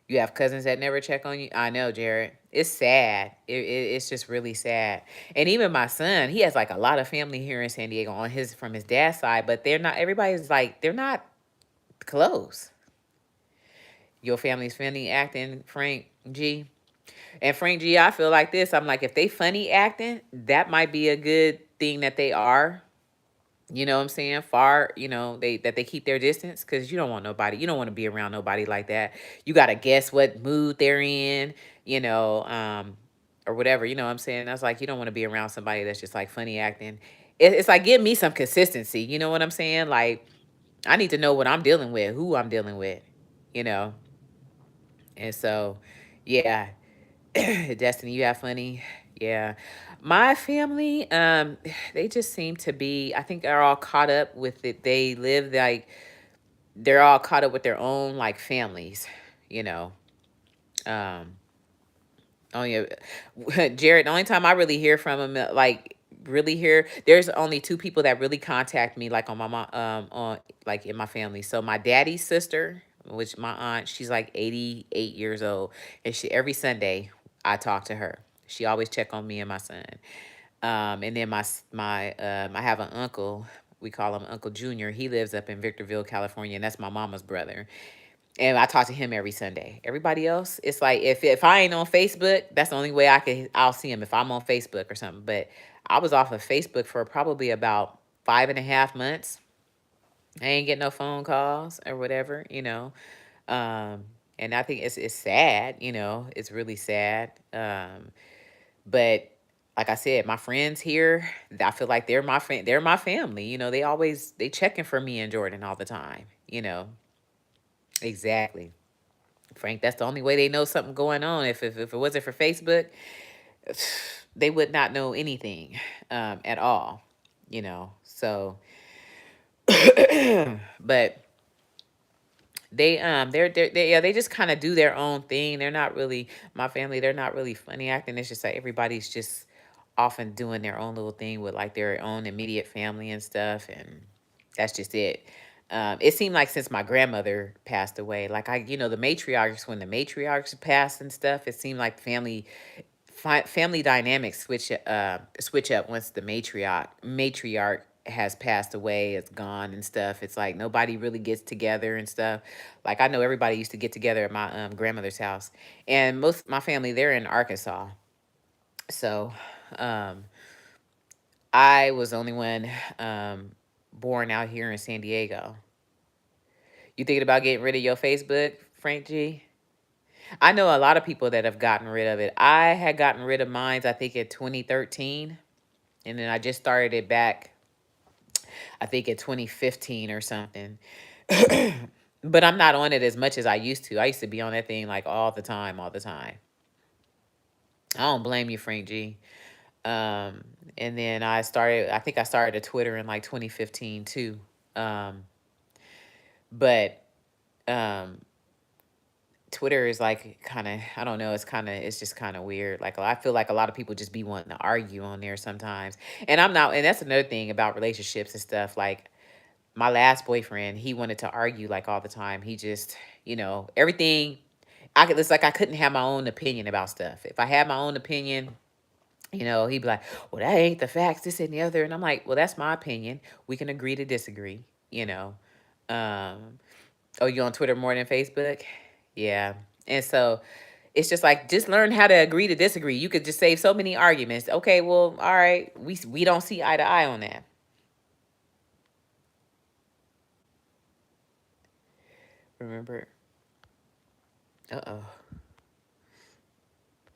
you have cousins that never check on you. I know, Jared. It's sad. It's just really sad. And even my son, he has like a lot of family here in San Diego on his from his dad's side, but they're not. Everybody's like they're not close. Your family's funny acting, Frank G. And Frank G, I feel like this. I'm like, if they funny acting, that might be a good thing that they are. You know what I'm saying? Far, they keep their distance because you don't want nobody. You don't want to be around nobody like that. You gotta guess what mood they're in, you know, or whatever. You know what I'm saying? That's like you don't want to be around somebody that's just like funny acting. It's like give me some consistency. You know what I'm saying? Like I need to know what I'm dealing with, who I'm dealing with, you know. And so, yeah, Destiny, you have funny. Yeah. My family, they just seem to be, I think they're all caught up with it. They live like they're all caught up with their own like families, you know. Um, oh yeah. Jared, the only time I really hear from him, like really hear, there's only two people that really contact me like on my mom, on like in my family. So my daddy's sister, which my aunt, she's like 88 years old, and she every Sunday I talk to her. She always check on me and my son. And then I have an uncle. We call him Uncle Junior. He lives up in Victorville, California, and that's my mama's brother. And I talk to him every Sunday. Everybody else, it's like if I ain't on Facebook, that's the only way I'll see him if I'm on Facebook or something. But I was off of Facebook for probably about 5.5 months. I ain't getting no phone calls or whatever, you know. Um, and I think it's sad, you know. It's really sad. But like I said, my friends here, I feel like they're my friend. They're my family. You know, they checking for me and Jordan all the time. You know, exactly. Frank, that's the only way they know something going on. If it wasn't for Facebook, they would not know anything at all. You know, so but they just kind of do their own thing. They're not really my family. They're not really funny acting. It's just like everybody's just often doing their own little thing with like their own immediate family and stuff, and that's just it. It seemed like since my grandmother passed away, like the matriarchs, when the matriarchs passed and stuff, it seemed like family dynamics switch up once the matriarch has passed away, it's gone and stuff. It's like nobody really gets together and stuff. Like I know everybody used to get together at my grandmother's house, and most of my family they're in Arkansas. So um, I was the only one born out here in San Diego. You thinking about getting rid of your Facebook, Frank G? I know a lot of people that have gotten rid of it. I had gotten rid of mine, I think, in 2013. And then I just started it back, I think, in 2015 or something. But I'm not on it as much as I used to. I used to be on that thing like all the time, all the time. I don't blame you, Frank G. Um, and then I think I started a Twitter in like 2015 too. Um, but um, Twitter is like kind of, I don't know, it's just kind of weird. Like I feel like a lot of people just be wanting to argue on there sometimes. And I'm not, and that's another thing about relationships and stuff. Like my last boyfriend, he wanted to argue like all the time. He just, everything it's like I couldn't have my own opinion about stuff. If I had my own opinion, he'd be like, well, that ain't the facts, this and the other. And I'm like, well, that's my opinion. We can agree to disagree, you know. Um, oh, you on Twitter more than Facebook? Yeah. And so it's just learn how to agree to disagree. You could just save so many arguments. Okay, well, all right, we don't see eye to eye on that. Remember? Uh-oh.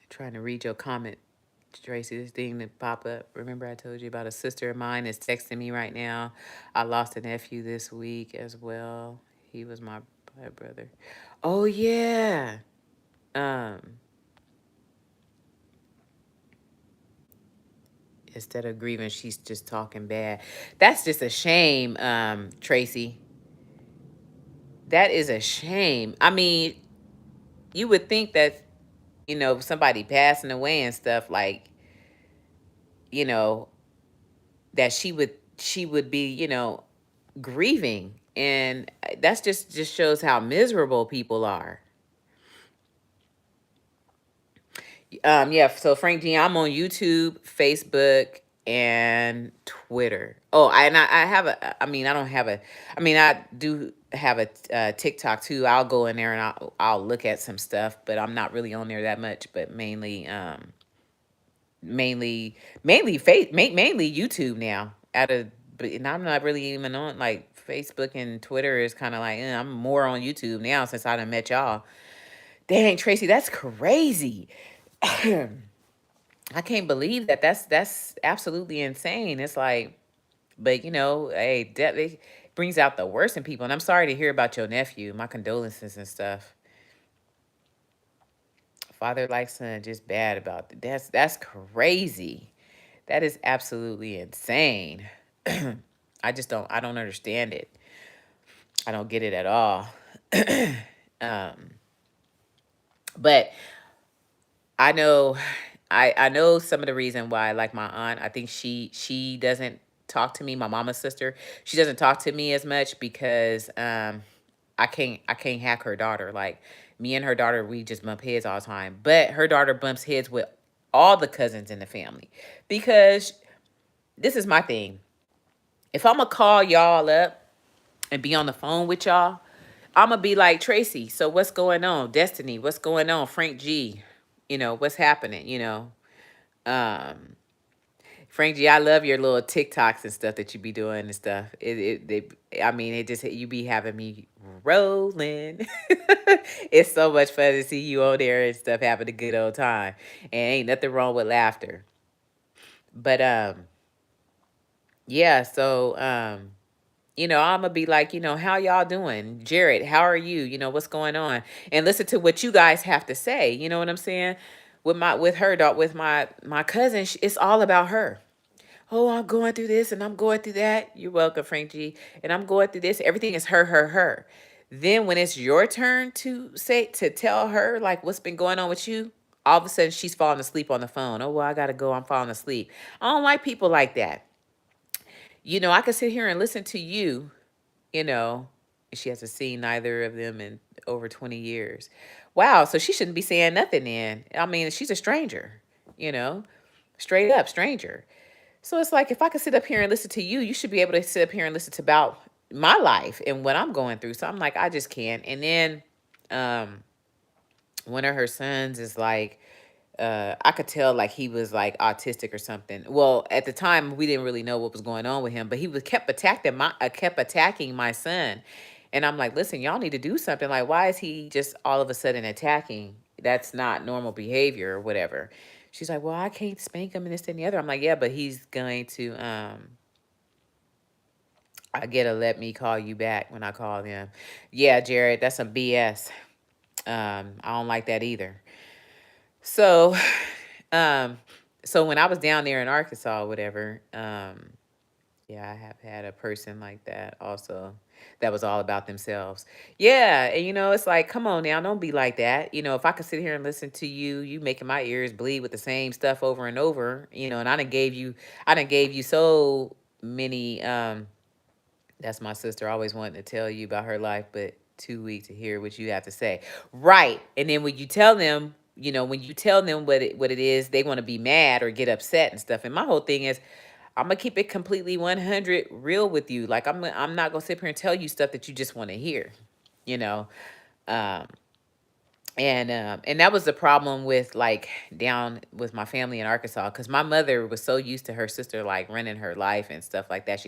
Trying to read your comment, Tracy. This thing that pop up. Remember I told you about a sister of mine is texting me right now. I lost a nephew this week as well. He was my brother. Oh yeah. Um, Instead of grieving, she's just talking bad. That's just a shame, Tracy. That is a shame. I mean, you would think that, somebody passing away and stuff like, you know, that she would be, grieving. And that's just shows how miserable people are. Yeah, so Frank G, I'm on YouTube, Facebook, and Twitter. Oh, I have a. I mean, I don't have a. I mean, I do have a TikTok too. I'll go in there and I'll look at some stuff, but I'm not really on there that much. But mainly YouTube now. And I'm not really even on like Facebook and Twitter is kind of like I'm more on YouTube now since I done met y'all. Dang, Tracy, that's crazy. I can't believe that. That's absolutely insane. It's like, but hey, that it brings out the worst in people. And I'm sorry to hear about your nephew. My condolences and stuff. Father like son, just bad about it. That's crazy. That is absolutely insane. I don't understand it. I don't get it at all. um, but I know I know some of the reason why, like my aunt, I think she doesn't talk to me, my mama's sister. She doesn't talk to me as much because I can't hack her daughter. Like me and her daughter, we just bump heads all the time. But her daughter bumps heads with all the cousins in the family. Because this is my thing. If I'm gonna call y'all up and be on the phone with y'all, I'm gonna be like, Tracy, so what's going on? Destiny, what's going on? Frank G, what's happening? Um, Frank G, I love your little TikToks and stuff that you be doing and stuff. I mean, it just you be having me rolling. It's so much fun to see you on there and stuff, having a good old time. And ain't nothing wrong with laughter. But yeah. So I'm gonna be like, how y'all doing? Jared, how are you? What's going on? And listen to what you guys have to say. You know what I'm saying? With her dog, with my cousin, it's all about her. Oh, I'm going through this and I'm going through that. You're welcome, Frank G. And I'm going through this. Everything is her, her, her. Then when it's your turn to tell her like what's been going on with you, all of a sudden she's falling asleep on the phone. Oh, well, I gotta go. I'm falling asleep. I don't like people like that. I could sit here and listen to you, you know, she hasn't seen neither of them in over 20 years. Wow, so she shouldn't be saying nothing then. I mean, she's a stranger, you know, straight up stranger. So it's like if I could sit up here and listen to you, you should be able to sit up here and listen to about my life and what I'm going through. So I'm like, I just can't. And then um one of her sons is like, I could tell like he was like autistic or something. Well, at the time we didn't really know what was going on with him, but he was kept attacking my son. And I'm like, listen, y'all need to do something. Like, why is he just all of a sudden attacking? That's not normal behavior or whatever. She's like, well, I can't spank him and this and the other. I'm like, yeah, but he's going to I get a let me call you back when I call him. Yeah, Jared, that's some BS. I don't like that either. So, um, so when I was down there in Arkansas, or whatever, yeah, I have had a person like that also that was all about themselves. Yeah, and it's like, come on now, don't be like that. If I could sit here and listen to you, you making my ears bleed with the same stuff over and over, and I done gave you so many that's my sister always wanting to tell you about her life, but too weak to hear what you have to say. Right. And then when you tell them what it is, they want to be mad or get upset and stuff. And my whole thing is I'm gonna keep it completely 100 real with you. Like I'm not gonna sit here and tell you stuff that you just want to hear. You know. Um and that was the problem with like down with my family in Arkansas, because my mother was so used to her sister like running her life and stuff like that.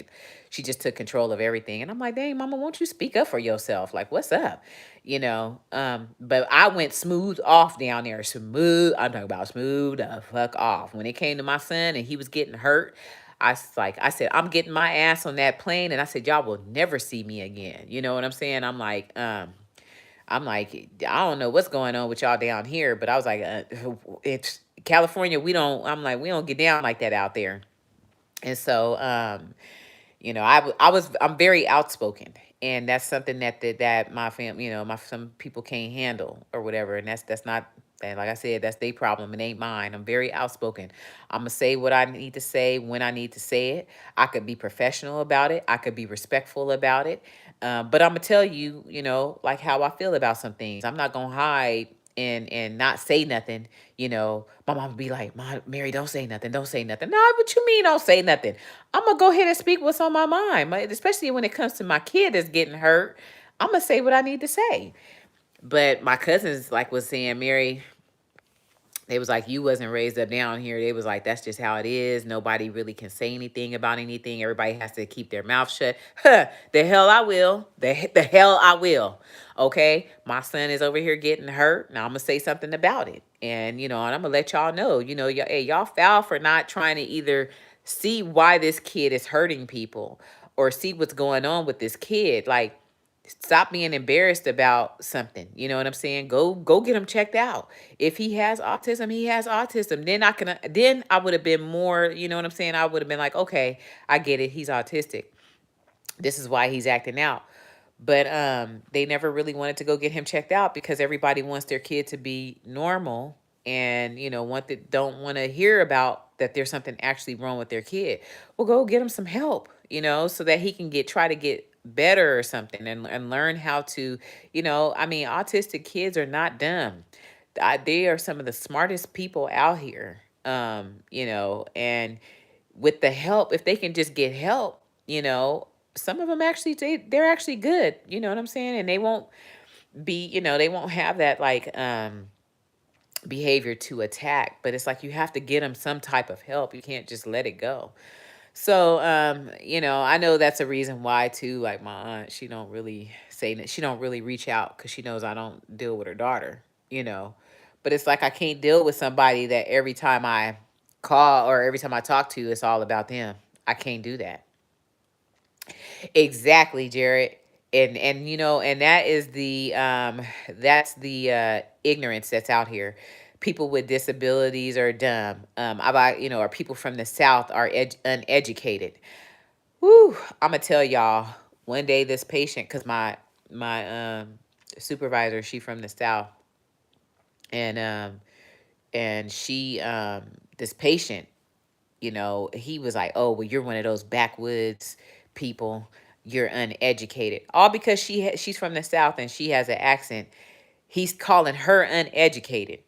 She just took control of everything, and I'm like, dang, mama, won't you speak up for yourself? Like, what's up? But I went smooth off down there. Smooth. I'm talking about smooth the fuck off. When it came to my son and he was getting hurt, I said, I'm getting my ass on that plane, and I said, y'all will never see me again. You know what I'm saying? I'm like, I don't know what's going on with y'all down here, but I was like, it's California. We don't get down like that out there. And so, I'm very outspoken, and that's something that my family, some people can't handle or whatever, and that's not. And like I said, that's their problem. It ain't mine. I'm very outspoken. I'm going to say what I need to say when I need to say it. I could be professional about it. I could be respectful about it. But I'm going to tell you, like how I feel about some things. I'm not going to hide and not say nothing, my mom would be like, Mary, don't say nothing, don't say nothing. No, what you mean don't say nothing? I'm gonna go ahead and speak what's on my mind, especially when it comes to my kid that's getting hurt. I'm gonna say what I need to say. But my cousins like was saying, Mary, they was like, you wasn't raised up down here. They was like, that's just how it is. Nobody really can say anything about anything. Everybody has to keep their mouth shut. Huh, the hell I will. The hell I will. Okay, my son is over here getting hurt. Now I'm gonna say something about it, and I'm gonna let y'all know. Y'all foul for not trying to either see why this kid is hurting people or see what's going on with this kid. Like, stop being embarrassed about something. You know what I'm saying? Go get him checked out. If he has autism, he has autism. Then I would have been more, you know what I'm saying? I would have been like, okay, I get it. He's autistic. This is why he's acting out. But they never really wanted to go get him checked out because everybody wants their kid to be normal, and don't want to hear about that there's something actually wrong with their kid. Well, go get him some help, so that he can try to get better or something, and learn how to, I mean, autistic kids are not dumb. They are some of the smartest people out here. And with the help, if they can just get help, some of them actually, they're actually good. You know what I'm saying? And they won't be, they won't have that like behavior to attack. But it's like you have to get them some type of help. You can't just let it go. So I know that's a reason why too. Like my aunt, she don't really say that, she don't really reach out because she knows I don't deal with her daughter. You know, but it's like I can't deal with somebody that every time I call or every time I talk to, it's all about them. I can't do that. Exactly, Jared. And that is the ignorance that's out here. People with disabilities are dumb. Or people from the South are uneducated. Whew, I'm gonna tell y'all one day this patient, because my supervisor, she from the South, and she this patient, he was like, oh, well, you're one of those backwoods people. You're uneducated. All because she's from the South and she has an accent. He's calling her uneducated.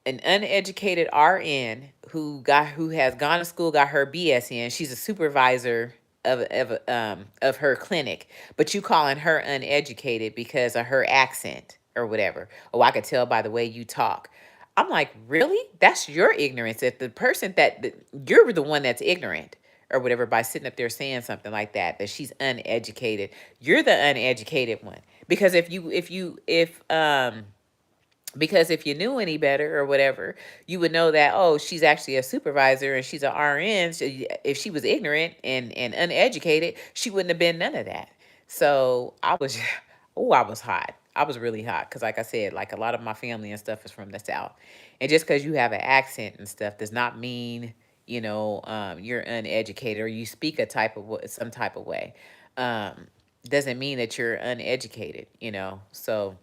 An uneducated RN who has gone to school, got her BSN. She's a supervisor of her clinic, but you calling her uneducated because of her accent or whatever. Oh, I could tell by the way you talk. I'm like, really? That's your ignorance. If the person you're the one that's ignorant or whatever by sitting up there saying something like that she's uneducated. You're the uneducated one. Because if you knew any better or whatever, you would know that, oh, she's actually a supervisor and she's an RN. So if she was ignorant and uneducated, she wouldn't have been none of that. So I was, oh, I was hot. I was really hot because, like I said, like a lot of my family and stuff is from the South. And just because you have an accent and stuff does not mean, you're uneducated or you speak some type of way. Um, doesn't mean that you're uneducated, So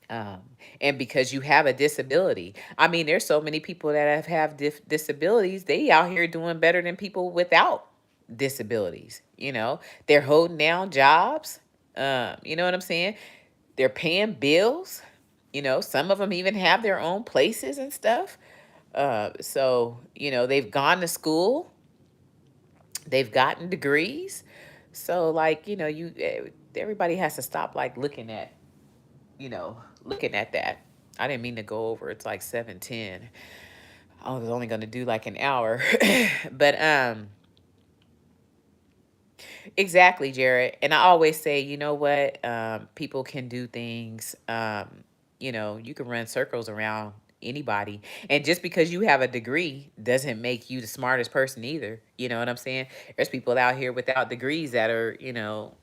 um, and because you have a disability. I mean, there's so many people that have disabilities. They out here doing better than people without disabilities. They're holding down jobs. You know what I'm saying? They're paying bills. Some of them even have their own places and stuff. So they've gone to school. They've gotten degrees. So like everybody has to stop like looking at that. I didn't mean to go over. It's like 7:10. I was only going to do like an hour. But exactly, Jared. And I always say, you know what? People can do things. You can run circles around anybody. And just because you have a degree doesn't make you the smartest person either. You know what I'm saying? There's people out here without degrees that are,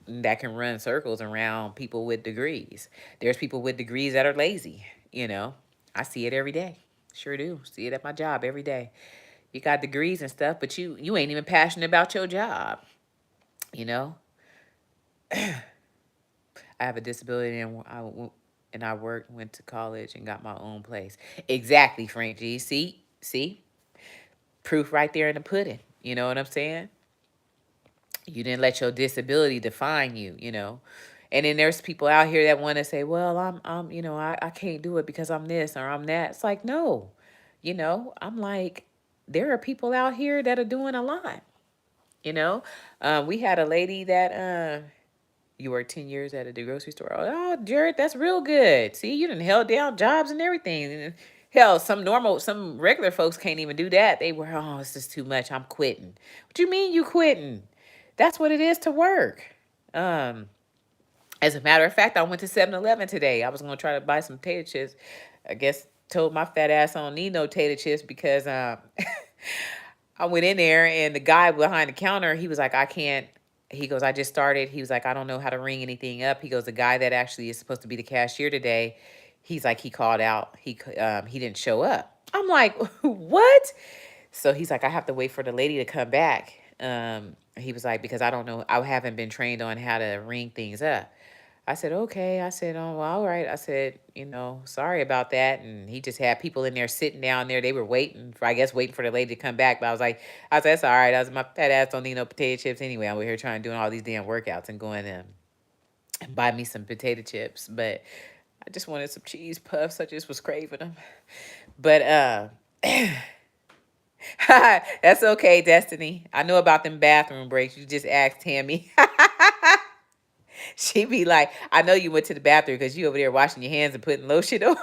that can run circles around people with degrees. There's people with degrees that are lazy, you know. I see it every day. Sure do. See it at my job every day. You got degrees and stuff, but you ain't even passionate about your job, you know. I have a disability and I worked, went to college and got my own place. Exactly, Frank G. See, proof right there in the pudding. You know what I'm saying? You didn't let your disability define you, And then there's people out here that want to say, well, I can't do it because I'm this or I'm that. It's like, no, I'm like, there are people out here that are doing a lot, you know? We had a lady that, you worked 10 years at a grocery store. Oh, Jared, that's real good. See, you done held down jobs and everything. And hell, some regular folks can't even do that. They were, oh, it's just too much. I'm quitting. What you mean you quitting? That's what it is to work. Um, as a matter of fact, I went to 7-Eleven today. I was going to try to buy some potato chips. I guess told my fat ass I don't need no potato chips because I went in there and the guy behind the counter, he was like, I can't. He goes, I just started. He was like, I don't know how to ring anything up. He goes, the guy that actually is supposed to be the cashier today, he's like, he called out. He didn't show up. I'm like, what? So he's like, I have to wait for the lady to come back. He was like, because I don't know, I haven't been trained on how to ring things up. I said, okay. I said, oh, well, all right. I said, sorry about that. And he just had people in there sitting down there. They were waiting for the lady to come back. But I said, that's all right. I was, my fat ass don't need no potato chips anyway. I'm over here trying doing all these damn workouts and going and buy me some potato chips. But I just wanted some cheese puffs. I just was craving them. But that's okay, Destiny. I know about them bathroom breaks. You just asked Tammy. She be like, I know you went to the bathroom because you over there washing your hands and putting lotion on.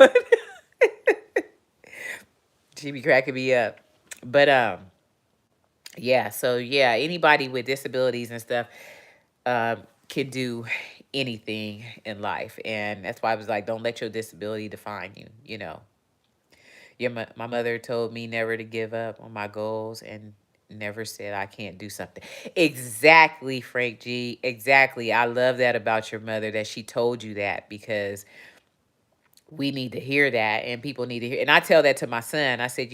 She be cracking me up. But yeah, so yeah, anybody with disabilities and stuff can do anything in life. And that's why I was like, don't let your disability define you, my mother told me never to give up on my goals and never said I can't do something. Exactly, Frank G. Exactly. I love that about your mother, that she told you that, because we need to hear that and people need to hear. And I tell that to my son. I said,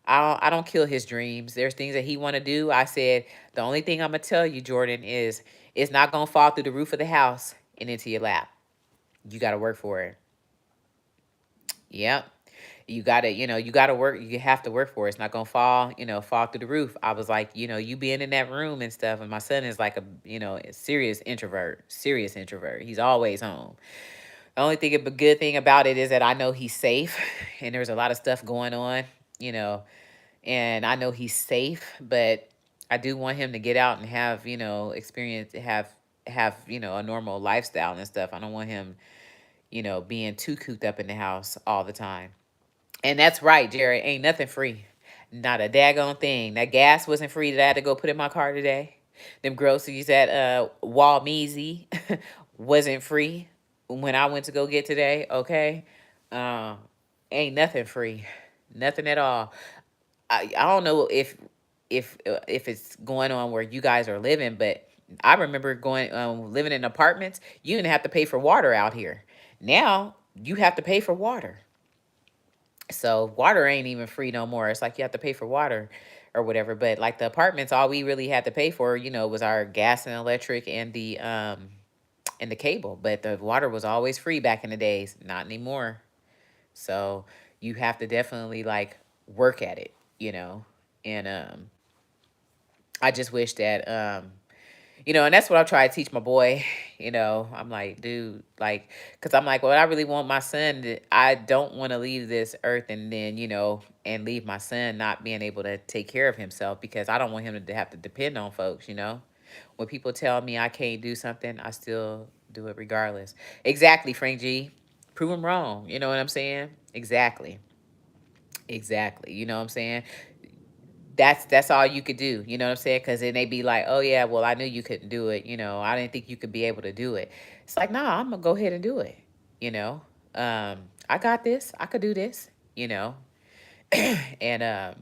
I don't kill his dreams. There's things that he want to do. I said, the only thing I'm going to tell you, Jordan, is it's not going to fall through the roof of the house and into your lap. You got to work for it. Yep. You gotta work. You have to work for it. It's not gonna fall through the roof. I was like, you being in that room and stuff. And my son is like a serious introvert. Serious introvert. He's always home. The only thing, a good thing about it is that I know he's safe, and there's a lot of stuff going on, and I know he's safe. But I do want him to get out and have experience, have a normal lifestyle and stuff. I don't want him being too cooped up in the house all the time. And that's right, Jerry. Ain't nothing free. Not a daggone thing. That gas wasn't free that I had to go put in my car today. Them groceries at Walmeasy wasn't free when I went to go get today. Okay, uh, ain't nothing free, nothing at all. I don't know if it's going on where you guys are living, but I remember going living in apartments. You didn't have to pay for water out here. Now you have to pay for water. So water ain't even free no more. It's like you have to pay for water or whatever. But like the apartments, all we really had to pay for, was our gas and electric and the cable. But the water was always free back in the days. Not anymore. So you have to definitely like work at it, And I just wish that and that's what I try to teach my boy. I'm like, dude, like, because I'm like, well, I really want my son I don't want to leave this earth and then, and leave my son not being able to take care of himself, because I don't want him to have to depend on folks. When people tell me I can't do something, I still do it regardless. Exactly, Frank G. Prove them wrong. You know what I'm saying? Exactly. Exactly. You know what I'm saying? That's all you could do. You know what I'm saying? Because then they be like, oh yeah, well, I knew you couldn't do it. I didn't think you could be able to do it. It's like, nah, I'm gonna go ahead and do it. You know, I got this. I could do this. You know, and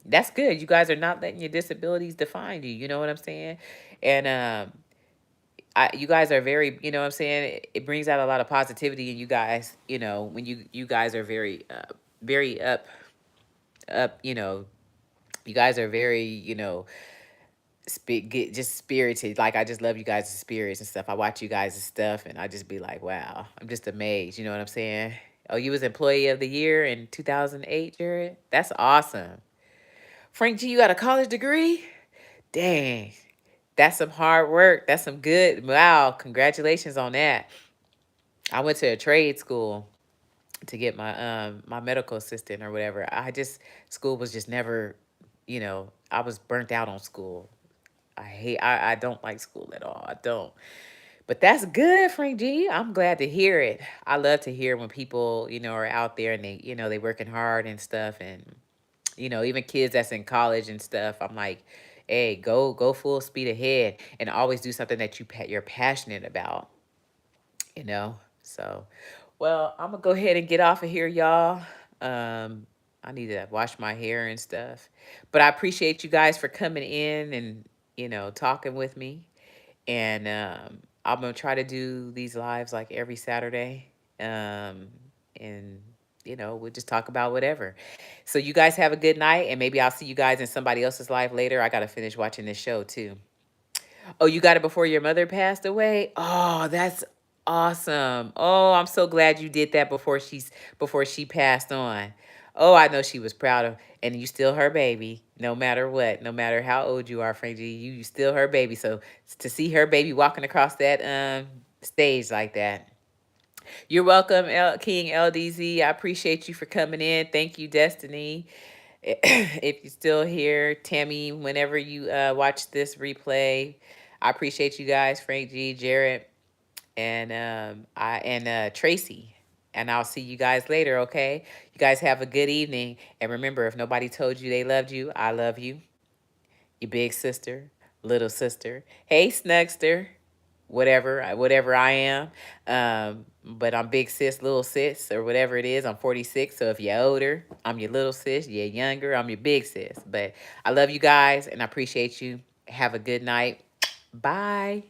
that's good. You guys are not letting your disabilities define you. You know what I'm saying? And you guys are very, you know what I'm saying? It brings out a lot of positivity in you guys. When you guys are very, very up. You guys are very, just spirited. Like, I just love you guys' spirits and stuff. I watch you guys' stuff and I just be like, wow, I'm just amazed. You know what I'm saying? Oh, you was Employee of the Year in 2008, Jared? That's awesome. Frank G, you got a college degree? Dang. That's some hard work. That's some good. Wow. Congratulations on that. I went to a trade school to get my medical assistant or whatever. School was just never, I was burnt out on school. I don't like school at all. I don't. But that's good, Frank G. I'm glad to hear it. I love to hear when people, are out there and they working hard and stuff, and even kids that's in college and stuff. I'm like, hey, go full speed ahead and always do something that you're passionate about, you know. So, well, I'm gonna go ahead and get off of here, y'all. Um, I need to wash my hair and stuff. But I appreciate you guys for coming in and talking with me. And I'm gonna try to do these lives like every Saturday. And we'll just talk about whatever. So you guys have a good night, and maybe I'll see you guys in somebody else's life later. I gotta finish watching this show too. Oh, you got it before your mother passed away? Oh, that's awesome. Oh, I'm so glad you did that before she passed on. Oh, I know she was proud of, and you still her baby, no matter what, no matter how old you are, Frankie, you still her baby. So to see her baby walking across that stage like that. You're welcome, King LDZ. I appreciate you for coming in. Thank you, Destiny. If you're still here, Tammy, whenever you watch this replay, I appreciate you guys, Frank G, Jared, and Tracy. And I'll see you guys later, okay? You guys have a good evening. And remember, if nobody told you they loved you, I love you. Your big sister, little sister. Hey, Snugster, whatever I am. But I'm big sis, little sis, or whatever it is. I'm 46, so if you're older, I'm your little sis. You're younger, I'm your big sis. But I love you guys, and I appreciate you. Have a good night. Bye.